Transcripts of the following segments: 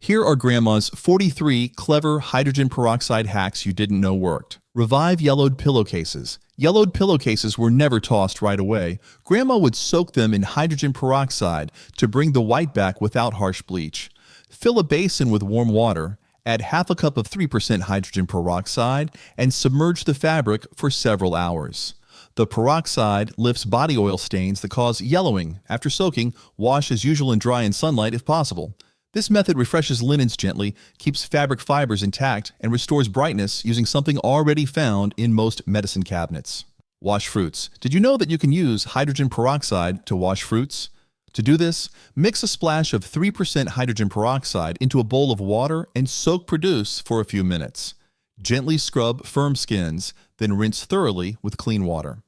Here are Grandma's 43 clever hydrogen peroxide hacks you didn't know worked. Revive yellowed pillowcases. Yellowed pillowcases were never tossed right away. Grandma would soak them in hydrogen peroxide to bring the white back without harsh bleach. Fill a basin with warm water, add half a cup of 3% hydrogen peroxide, and submerge the fabric for several hours. The peroxide lifts body oil stains that cause yellowing. After soaking, wash as usual and dry in sunlight if possible. This method refreshes linens gently, keeps fabric fibers intact, and restores brightness using something already found in most medicine cabinets. Wash fruits. Did you know that you can use hydrogen peroxide to wash fruits? To do this, mix a splash of 3% hydrogen peroxide into a bowl of water and soak produce for a few minutes. Gently scrub firm skins, then rinse thoroughly with clean water.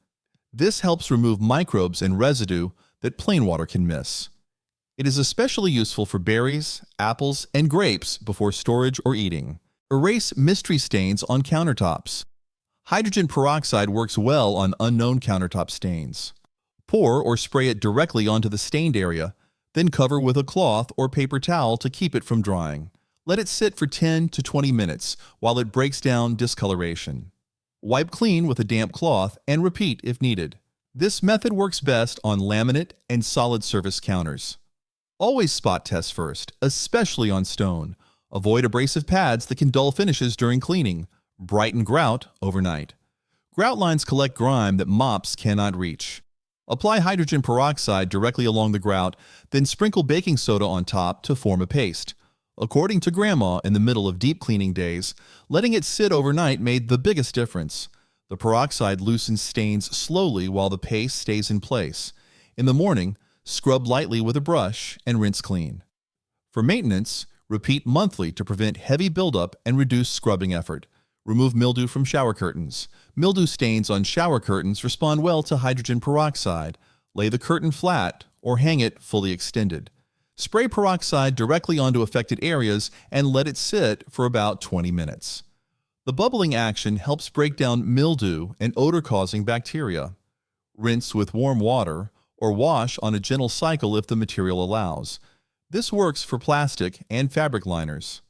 This helps remove microbes and residue that plain water can miss. It is especially useful for berries, apples, and grapes before storage or eating. Erase mystery stains on countertops. Hydrogen peroxide works well on unknown countertop stains. Pour or spray it directly onto the stained area, then cover with a cloth or paper towel to keep it from drying. Let it sit for 10 to 20 minutes while it breaks down discoloration. Wipe clean with a damp cloth and repeat if needed. This method works best on laminate and solid surface counters. Always spot test first, especially on stone. Avoid abrasive pads that can dull finishes during cleaning. Brighten grout overnight. Grout lines collect grime that mops cannot reach. Apply hydrogen peroxide directly along the grout, then sprinkle baking soda on top to form a paste. According to Grandma, in the middle of deep cleaning days, letting it sit overnight made the biggest difference. The peroxide loosens stains slowly while the paste stays in place. In the morning, scrub lightly with a brush and rinse clean. For maintenance, repeat monthly to prevent heavy buildup and reduce scrubbing effort. Remove mildew from shower curtains. Mildew stains on shower curtains respond well to hydrogen peroxide. Lay the curtain flat or hang it fully extended. Spray peroxide directly onto affected areas and let it sit for about 20 minutes. The bubbling action helps break down mildew and odor-causing bacteria. Rinse with warm water or wash on a gentle cycle if the material allows. This works for plastic and fabric liners.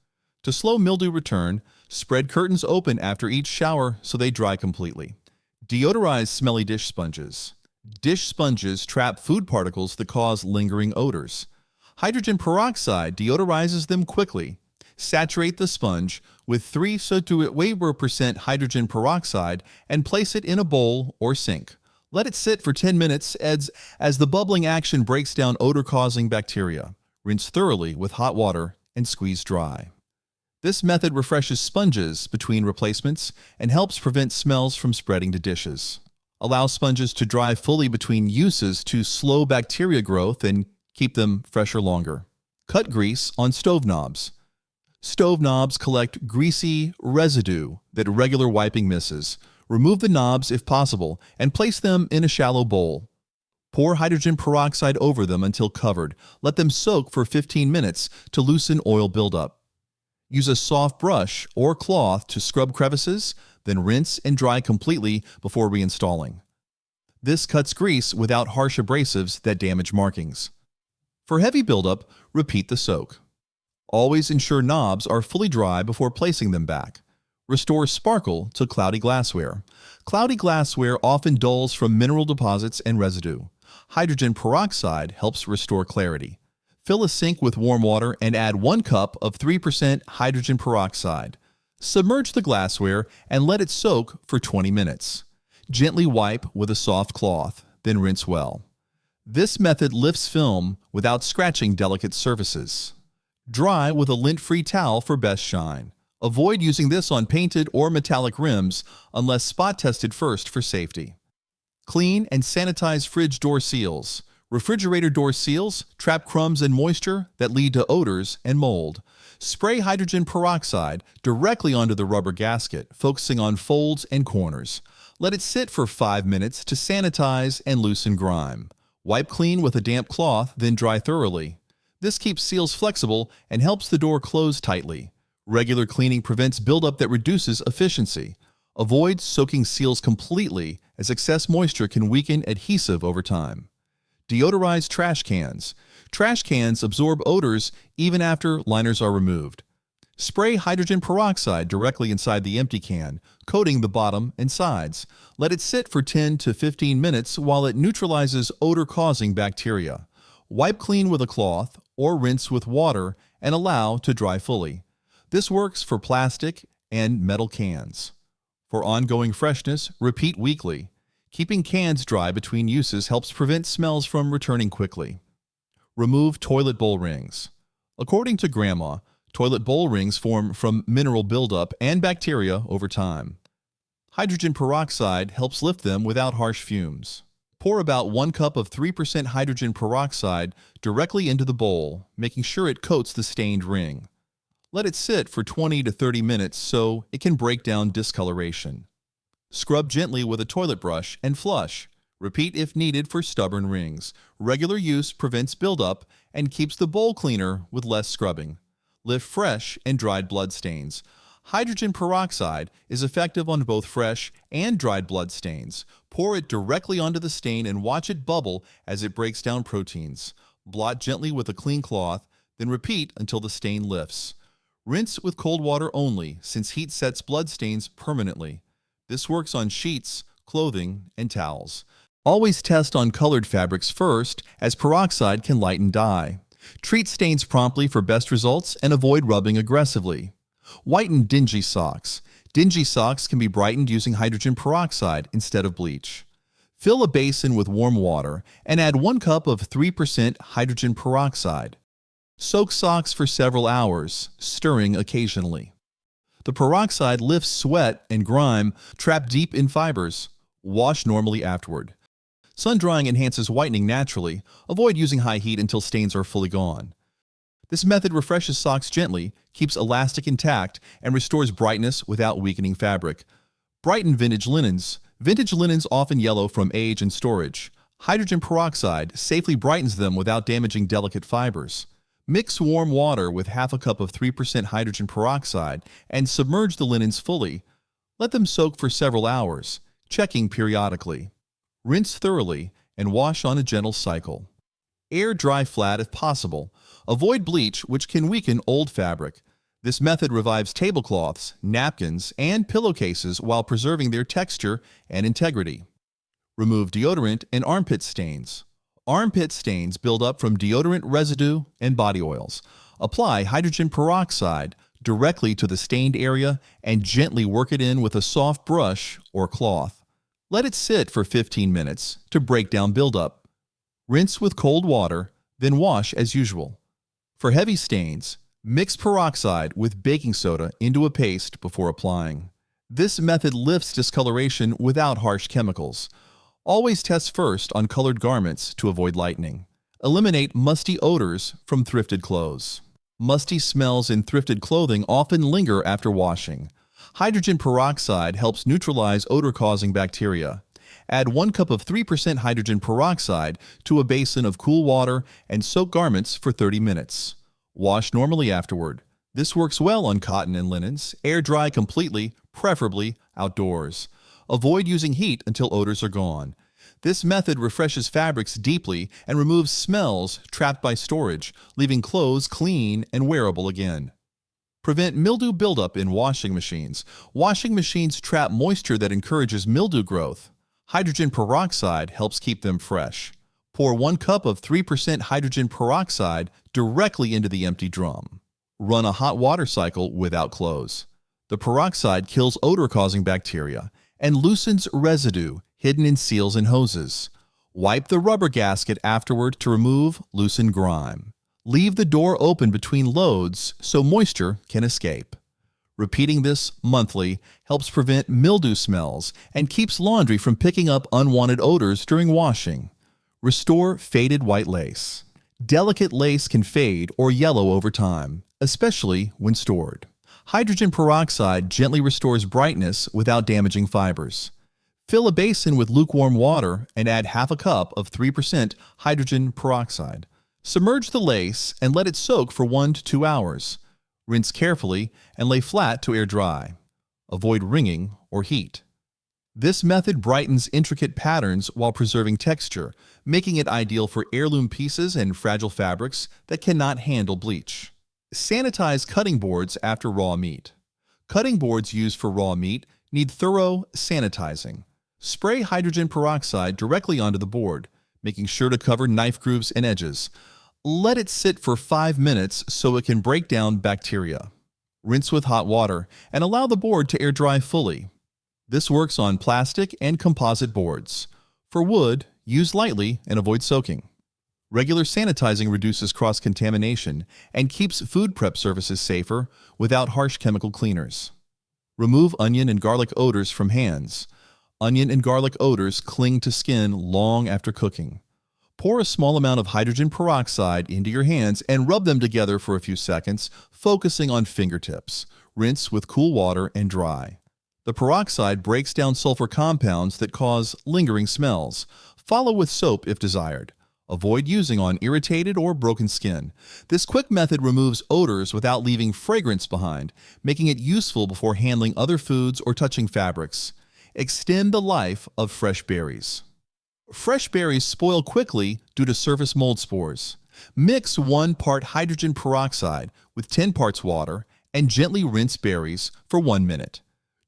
To slow mildew return, spread curtains open after each shower so they dry completely. Deodorize smelly dish sponges. Dish sponges trap food particles that cause lingering odors. Hydrogen peroxide deodorizes them quickly. Saturate the sponge with 3% hydrogen peroxide and place it in a bowl or sink. Let it sit for 10 minutes as the bubbling action breaks down odor-causing bacteria. Rinse thoroughly with hot water and squeeze dry. This method refreshes sponges between replacements and helps prevent smells from spreading to dishes. Allow sponges to dry fully between uses to slow bacteria growth and keep them fresher longer. Cut grease on stove knobs. Stove knobs collect greasy residue that regular wiping misses. Remove the knobs if possible and place them in a shallow bowl. Pour hydrogen peroxide over them until covered. Let them soak for 15 minutes to loosen oil buildup. Use a soft brush or cloth to scrub crevices, then rinse and dry completely before reinstalling. This cuts grease without harsh abrasives that damage markings. For heavy buildup, repeat the soak. Always ensure knobs are fully dry before placing them back. Restore sparkle to cloudy glassware. Cloudy glassware often dulls from mineral deposits and residue. Hydrogen peroxide helps restore clarity. Fill a sink with warm water and add 1 cup of 3% hydrogen peroxide. Submerge the glassware and let it soak for 20 minutes. Gently wipe with a soft cloth, then rinse well. This method lifts film without scratching delicate surfaces. Dry with a lint-free towel for best shine. Avoid using this on painted or metallic rims unless spot-tested first for safety. Clean and sanitize fridge door seals. Refrigerator door seals trap crumbs and moisture that lead to odors and mold. Spray hydrogen peroxide directly onto the rubber gasket, focusing on folds and corners. Let it sit for 5 minutes to sanitize and loosen grime. Wipe clean with a damp cloth, then dry thoroughly. This keeps seals flexible and helps the door close tightly. Regular cleaning prevents buildup that reduces efficiency. Avoid soaking seals completely, as excess moisture can weaken adhesive over time. Deodorize trash cans. Trash cans absorb odors even after liners are removed. Spray hydrogen peroxide directly inside the empty can, coating the bottom and sides. Let it sit for 10 to 15 minutes while it neutralizes odor-causing bacteria. Wipe clean with a cloth or rinse with water and allow to dry fully. This works for plastic and metal cans. For ongoing freshness, repeat weekly. Keeping cans dry between uses helps prevent smells from returning quickly. Remove toilet bowl rings. According to Grandma, toilet bowl rings form from mineral buildup and bacteria over time. Hydrogen peroxide helps lift them without harsh fumes. Pour about 1 cup of 3% hydrogen peroxide directly into the bowl, making sure it coats the stained ring. Let it sit for 20 to 30 minutes so it can break down discoloration. Scrub gently with a toilet brush and flush. Repeat if needed for stubborn rings. Regular use prevents buildup and keeps the bowl cleaner with less scrubbing. Lift fresh and dried blood stains. Hydrogen peroxide is effective on both fresh and dried blood stains. Pour it directly onto the stain and watch it bubble as it breaks down proteins. Blot gently with a clean cloth, then repeat until the stain lifts. Rinse with cold water only, since heat sets blood stains permanently. This works on sheets, clothing, and towels. Always test on colored fabrics first, as peroxide can lighten dye. Treat stains promptly for best results and avoid rubbing aggressively. Whiten dingy socks. Dingy socks can be brightened using hydrogen peroxide instead of bleach. Fill a basin with warm water and add 1 cup of 3% hydrogen peroxide. Soak socks for several hours, stirring occasionally. The peroxide lifts sweat and grime trapped deep in fibers. Wash normally afterward. Sun drying enhances whitening naturally. Avoid using high heat until stains are fully gone. This method refreshes socks gently, keeps elastic intact, and restores brightness without weakening fabric. Brighten vintage linens. Vintage linens often yellow from age and storage. Hydrogen peroxide safely brightens them without damaging delicate fibers. Mix warm water with half a cup of 3% hydrogen peroxide and submerge the linens fully. Let them soak for several hours, checking periodically. Rinse thoroughly and wash on a gentle cycle. Air dry flat if possible. Avoid bleach, which can weaken old fabric. This method revives tablecloths, napkins, and pillowcases while preserving their texture and integrity. Remove deodorant and armpit stains. Armpit stains build up from deodorant residue and body oils. Apply hydrogen peroxide directly to the stained area and gently work it in with a soft brush or cloth. Let it sit for 15 minutes to break down buildup. Rinse with cold water, then wash as usual. For heavy stains, mix peroxide with baking soda into a paste before applying. This method lifts discoloration without harsh chemicals. Always test first on colored garments to avoid lightening. Eliminate musty odors from thrifted clothes. Musty smells in thrifted clothing often linger after washing. Hydrogen peroxide helps neutralize odor-causing bacteria. Add 1 cup of 3% hydrogen peroxide to a basin of cool water and soak garments for 30 minutes. Wash normally afterward. This works well on cotton and linens. Air dry completely, preferably outdoors. Avoid using heat until odors are gone. This method refreshes fabrics deeply and removes smells trapped by storage, leaving clothes clean and wearable again. Prevent mildew buildup in washing machines. Washing machines trap moisture that encourages mildew growth. Hydrogen peroxide helps keep them fresh. Pour 1 cup of 3% hydrogen peroxide directly into the empty drum. Run a hot water cycle without close. The peroxide kills odor-causing bacteria and loosens residue hidden in seals and hoses. Wipe the rubber gasket afterward to remove loosened grime. Leave the door open between loads so moisture can escape. Repeating this monthly helps prevent mildew smells and keeps laundry from picking up unwanted odors during washing. Restore faded white lace. Delicate lace can fade or yellow over time, especially when stored. Hydrogen peroxide gently restores brightness without damaging fibers. Fill a basin with lukewarm water and add half a cup of 3% hydrogen peroxide. Submerge the lace and let it soak for 1 to 2 hours. Rinse carefully and lay flat to air dry. Avoid wringing or heat. This method brightens intricate patterns while preserving texture, making it ideal for heirloom pieces and fragile fabrics that cannot handle bleach. Sanitize cutting boards after raw meat. Cutting boards used for raw meat need thorough sanitizing. Spray hydrogen peroxide directly onto the board, making sure to cover knife grooves and edges. Let it sit for 5 minutes so it can break down bacteria. Rinse with hot water and allow the board to air dry fully. This works on plastic and composite boards. For wood, use lightly and avoid soaking. Regular sanitizing reduces cross-contamination and keeps food prep surfaces safer without harsh chemical cleaners. Remove onion and garlic odors from hands. Onion and garlic odors cling to skin long after cooking. Pour a small amount of hydrogen peroxide into your hands and rub them together for a few seconds, focusing on fingertips. Rinse with cool water and dry. The peroxide breaks down sulfur compounds that cause lingering smells. Follow with soap if desired. Avoid using on irritated or broken skin. This quick method removes odors without leaving fragrance behind, making it useful before handling other foods or touching fabrics. Extend the life of fresh berries. Fresh berries spoil quickly due to surface mold spores. Mix 1 part hydrogen peroxide with 10 parts water and gently rinse berries for 1 minute.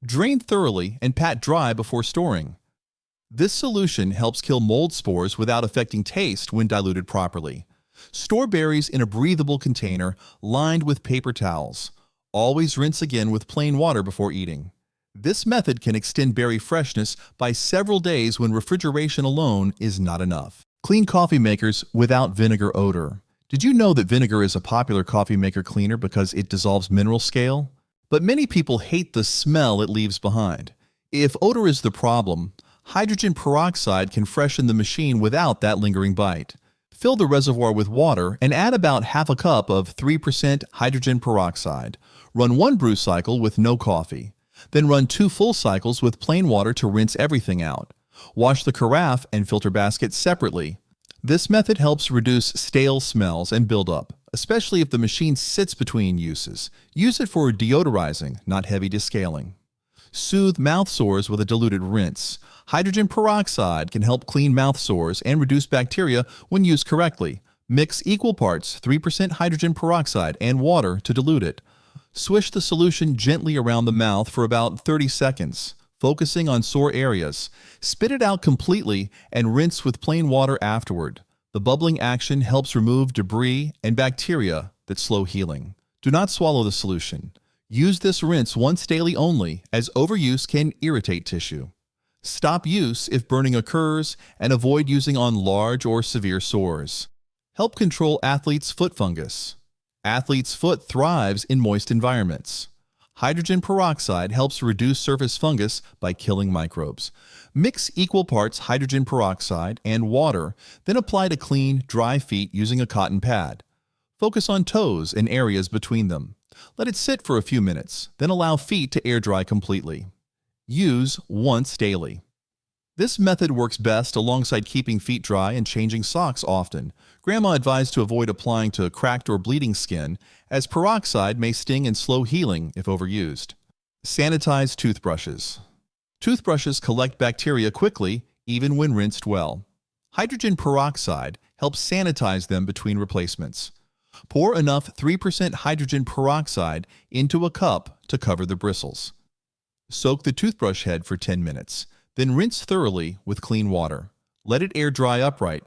Drain thoroughly and pat dry before storing. This solution helps kill mold spores without affecting taste when diluted properly. Store berries in a breathable container lined with paper towels. Always rinse again with plain water before eating. This method can extend berry freshness by several days when refrigeration alone is not enough. Clean coffee makers without vinegar odor. Did you know that vinegar is a popular coffee maker cleaner because it dissolves mineral scale? But many people hate the smell it leaves behind. If odor is the problem, hydrogen peroxide can freshen the machine without that lingering bite. Fill the reservoir with water and add about half a cup of 3% hydrogen peroxide. Run 1 brew cycle with no coffee. Then run 2 full cycles with plain water to rinse everything out. Wash the carafe and filter basket separately. This method helps reduce stale smells and buildup, especially if the machine sits between uses. Use it for deodorizing, not heavy descaling. Soothe mouth sores with a diluted rinse. Hydrogen peroxide can help clean mouth sores and reduce bacteria when used correctly. Mix equal parts 3% hydrogen peroxide and water to dilute it. Swish the solution gently around the mouth for about 30 seconds, focusing on sore areas. Spit it out completely and rinse with plain water afterward. The bubbling action helps remove debris and bacteria that slow healing. Do not swallow the solution. Use this rinse once daily only, as overuse can irritate tissue. Stop use if burning occurs and avoid using on large or severe sores. Help control athlete's foot fungus. Athlete's foot thrives in moist environments. Hydrogen peroxide helps reduce surface fungus by killing microbes. Mix equal parts hydrogen peroxide and water, then apply to clean, dry feet using a cotton pad. Focus on toes and areas between them. Let it sit for a few minutes, then allow feet to air dry completely. Use once daily. This method works best alongside keeping feet dry and changing socks often. Grandma advised to avoid applying to cracked or bleeding skin, as peroxide may sting and slow healing if overused. Sanitize toothbrushes. Toothbrushes collect bacteria quickly, even when rinsed well. Hydrogen peroxide helps sanitize them between replacements. Pour enough 3% hydrogen peroxide into a cup to cover the bristles. Soak the toothbrush head for 10 minutes. Then rinse thoroughly with clean water. Let it air dry upright.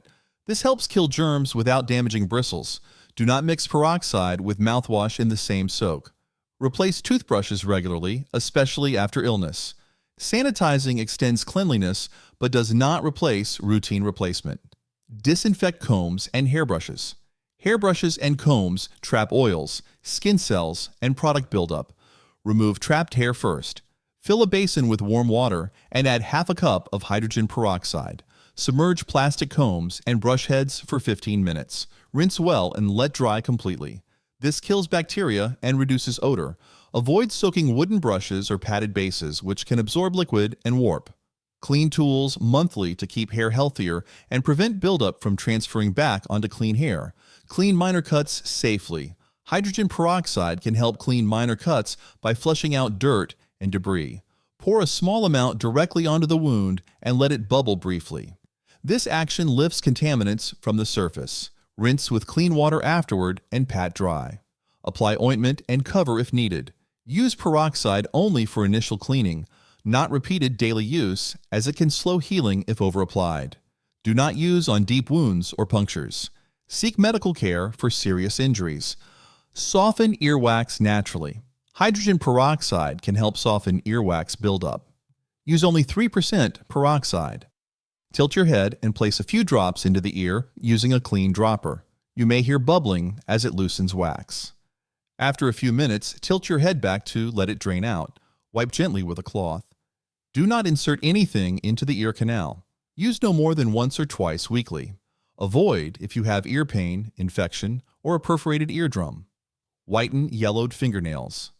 This helps kill germs without damaging bristles. Do not mix peroxide with mouthwash in the same soak. Replace toothbrushes regularly, especially after illness. Sanitizing extends cleanliness but does not replace routine replacement. Disinfect combs and hairbrushes. Hairbrushes and combs trap oils, skin cells, and product buildup. Remove trapped hair first. Fill a basin with warm water and add half a cup of hydrogen peroxide. Submerge plastic combs and brush heads for 15 minutes. Rinse well and let dry completely. This kills bacteria and reduces odor. Avoid soaking wooden brushes or padded bases, which can absorb liquid and warp. Clean tools monthly to keep hair healthier and prevent buildup from transferring back onto clean hair. Clean minor cuts safely. Hydrogen peroxide can help clean minor cuts by flushing out dirt and debris. Pour a small amount directly onto the wound and let it bubble briefly. This action lifts contaminants from the surface. Rinse with clean water afterward and pat dry. Apply ointment and cover if needed. Use peroxide only for initial cleaning, not repeated daily use, as it can slow healing if overapplied. Do not use on deep wounds or punctures. Seek medical care for serious injuries. Soften earwax naturally. Hydrogen peroxide can help soften earwax buildup. Use only 3% peroxide. Tilt your head and place a few drops into the ear using a clean dropper. You may hear bubbling as it loosens wax. After a few minutes, tilt your head back to let it drain out. Wipe gently with a cloth. Do not insert anything into the ear canal. Use no more than once or twice weekly. Avoid if you have ear pain, infection, or a perforated eardrum. Whiten yellowed fingernails.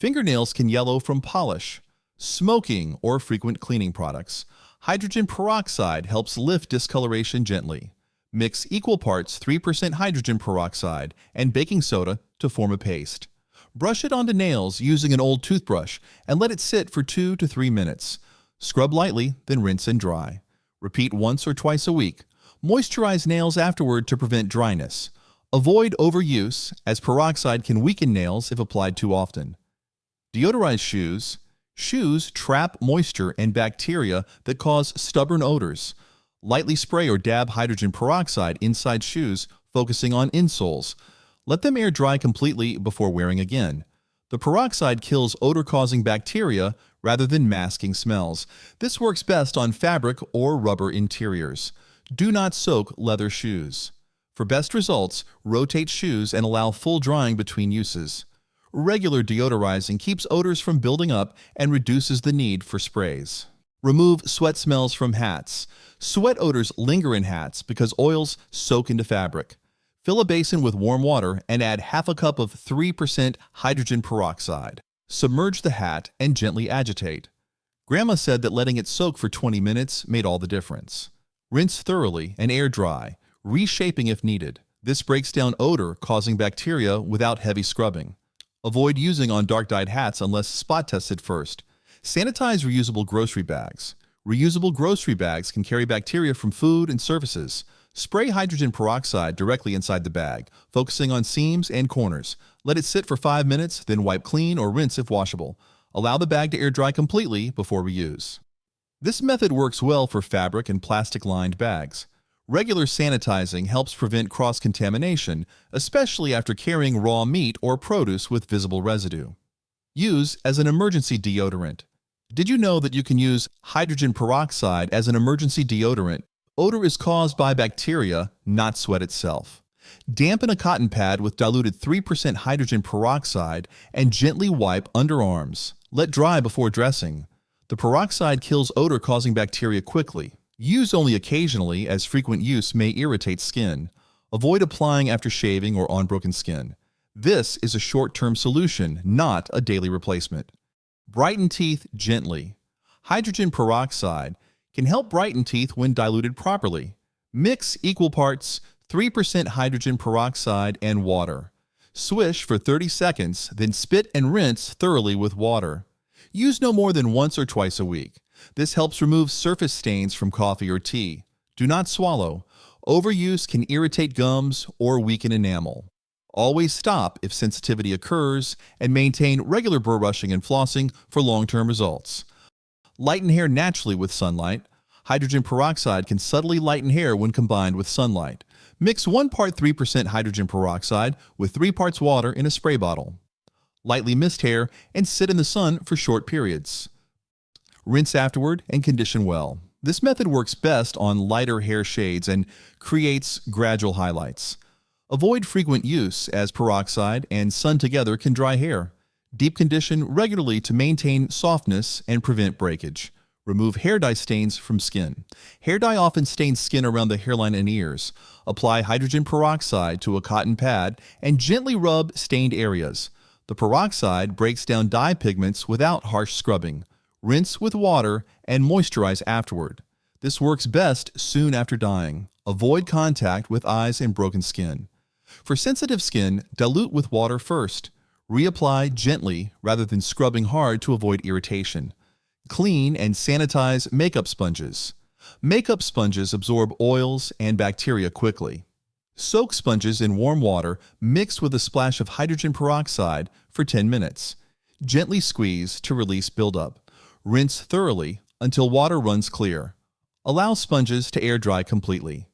Fingernails can yellow from polish, smoking, or frequent cleaning products. Hydrogen peroxide helps lift discoloration gently. Mix equal parts 3% hydrogen peroxide and baking soda to form a paste. Brush it onto nails using an old toothbrush and let it sit for 2 to 3 minutes. Scrub lightly, then rinse and dry. Repeat once or twice a week. Moisturize nails afterward to prevent dryness. Avoid overuse, as peroxide can weaken nails if applied too often. Deodorize shoes. Shoes trap moisture and bacteria that cause stubborn odors. Lightly spray or dab hydrogen peroxide inside shoes, focusing on insoles. Let them air dry completely before wearing again. The peroxide kills odor-causing bacteria rather than masking smells. This works best on fabric or rubber interiors. Do not soak leather shoes. For best results, rotate shoes and allow full drying between uses. Regular deodorizing keeps odors from building up and reduces the need for sprays. Remove sweat smells from hats. Sweat odors linger in hats because oils soak into fabric. Fill a basin with warm water and add half a cup of 3% hydrogen peroxide. Submerge the hat and gently agitate. Grandma said that letting it soak for 20 minutes made all the difference. Rinse thoroughly and air dry, reshaping if needed. This breaks down odor causing bacteria without heavy scrubbing. Avoid using on dark-dyed hats unless spot tested first. Sanitize reusable grocery bags. Reusable grocery bags can carry bacteria from food and surfaces. Spray hydrogen peroxide directly inside the bag, focusing on seams and corners. Let it sit for 5 minutes, then wipe clean or rinse if washable. Allow the bag to air dry completely before reuse. This method works well for fabric and plastic-lined bags. Regular sanitizing helps prevent cross-contamination, especially after carrying raw meat or produce with visible residue. Use as an emergency deodorant. Did you know that you can use hydrogen peroxide as an emergency deodorant? Odor is caused by bacteria, not sweat itself. Dampen a cotton pad with diluted 3% hydrogen peroxide and gently wipe underarms. Let dry before dressing. The peroxide kills odor-causing bacteria quickly. Use only occasionally, as frequent use may irritate skin. Avoid applying after shaving or on broken skin. This is a short-term solution, not a daily replacement. Brighten teeth gently. Hydrogen peroxide can help brighten teeth when diluted properly. Mix equal parts 3% hydrogen peroxide and water. Swish for 30 seconds, then spit and rinse thoroughly with water. Use no more than once or twice a week. This helps remove surface stains from coffee or tea. Do not swallow. Overuse can irritate gums or weaken enamel. Always stop if sensitivity occurs and maintain regular burr brushing and flossing for long-term results. Lighten hair naturally with sunlight. Hydrogen peroxide can subtly lighten hair when combined with sunlight. Mix 1 part 3% hydrogen peroxide with 3 parts water in a spray bottle. Lightly mist hair and sit in the sun for short periods. Rinse afterward and condition well. This method works best on lighter hair shades and creates gradual highlights. Avoid frequent use, as peroxide and sun together can dry hair. Deep condition regularly to maintain softness and prevent breakage. Remove hair dye stains from skin. Hair dye often stains skin around the hairline and ears. Apply hydrogen peroxide to a cotton pad and gently rub stained areas. The peroxide breaks down dye pigments without harsh scrubbing. Rinse with water and moisturize afterward. This works best soon after dyeing. Avoid contact with eyes and broken skin. For sensitive skin, dilute with water first. Reapply gently rather than scrubbing hard to avoid irritation. Clean and sanitize makeup sponges. Makeup sponges absorb oils and bacteria quickly. Soak sponges in warm water mixed with a splash of hydrogen peroxide for 10 minutes. Gently squeeze to release buildup. Rinse thoroughly until water runs clear. Allow sponges to air dry completely.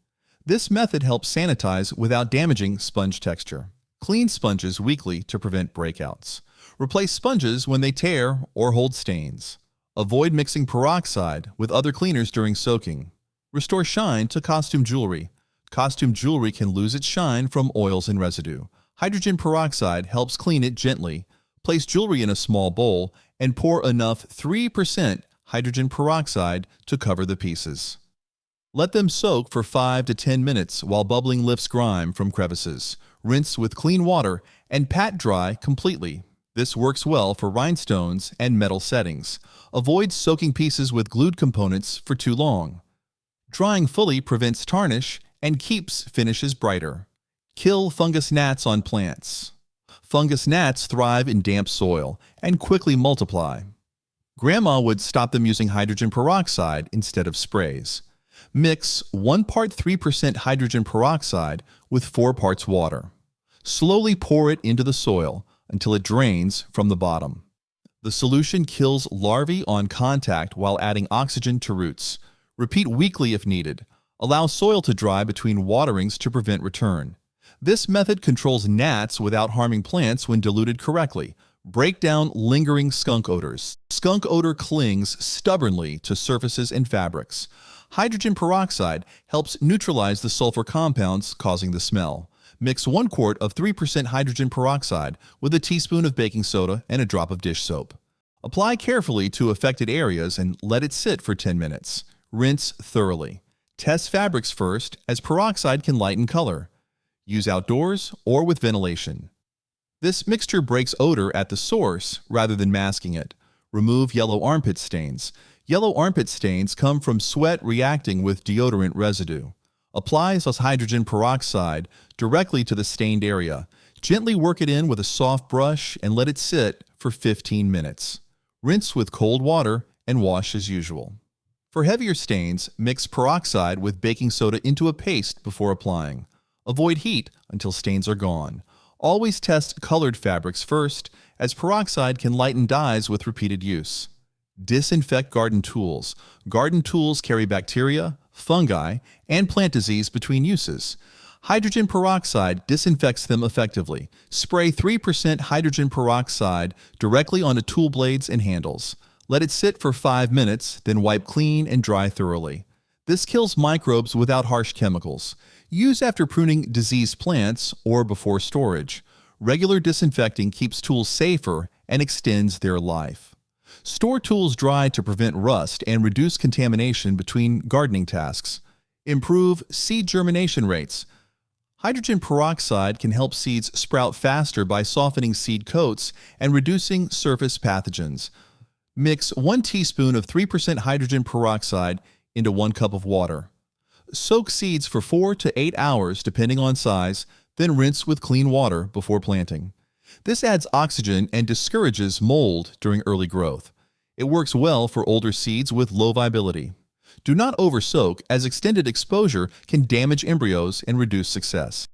This method helps sanitize without damaging sponge texture. Clean sponges weekly to prevent breakouts. Replace sponges when they tear or hold stains. Avoid mixing peroxide with other cleaners during soaking. Restore shine to costume jewelry. Costume jewelry can lose its shine from oils and residue. Hydrogen peroxide helps clean it gently. Place jewelry in a small bowl and pour enough 3% hydrogen peroxide to cover the pieces. Let them soak for 5 to 10 minutes while bubbling lifts grime from crevices. Rinse with clean water and pat dry completely. This works well for rhinestones and metal settings. Avoid soaking pieces with glued components for too long. Drying fully prevents tarnish and keeps finishes brighter. Kill fungus gnats on plants. Fungus gnats thrive in damp soil and quickly multiply. Grandma would stop them using hydrogen peroxide instead of sprays. Mix 1 part 3% hydrogen peroxide with 4 parts water. Slowly pour it into the soil until it drains from the bottom. The solution kills larvae on contact while adding oxygen to roots. Repeat weekly if needed. Allow soil to dry between waterings to prevent return. This method controls gnats without harming plants when diluted correctly. Break down lingering skunk odors. Skunk odor clings stubbornly to surfaces and fabrics. Hydrogen peroxide helps neutralize the sulfur compounds causing the smell. Mix 1 quart of 3% hydrogen peroxide with a teaspoon of baking soda and a drop of dish soap. Apply carefully to affected areas and let it sit for 10 minutes. Rinse thoroughly. Test fabrics first, as peroxide can lighten color. Use outdoors or with ventilation. This mixture breaks odor at the source rather than masking it. Remove yellow armpit stains. Yellow armpit stains come from sweat reacting with deodorant residue. Apply as hydrogen peroxide directly to the stained area. Gently work it in with a soft brush and let it sit for 15 minutes. Rinse with cold water and wash as usual. For heavier stains, mix peroxide with baking soda into a paste before applying. Avoid heat until stains are gone. Always test colored fabrics first, as peroxide can lighten dyes with repeated use. Disinfect garden tools. Garden tools carry bacteria, fungi, and plant disease between uses. Hydrogen peroxide disinfects them effectively. Spray 3% hydrogen peroxide directly onto tool blades and handles. Let it sit for 5 minutes, then wipe clean and dry thoroughly. This kills microbes without harsh chemicals. Use after pruning diseased plants or before storage. Regular disinfecting keeps tools safer and extends their life. Store tools dry to prevent rust and reduce contamination between gardening tasks. Improve seed germination rates. Hydrogen peroxide can help seeds sprout faster by softening seed coats and reducing surface pathogens. Mix 1 teaspoon of 3% hydrogen peroxide into 1 cup of water. Soak seeds for 4 to 8 hours depending on size, then rinse with clean water before planting. This adds oxygen and discourages mold during early growth. It works well for older seeds with low viability. Do not over-soak, as extended exposure can damage embryos and reduce success.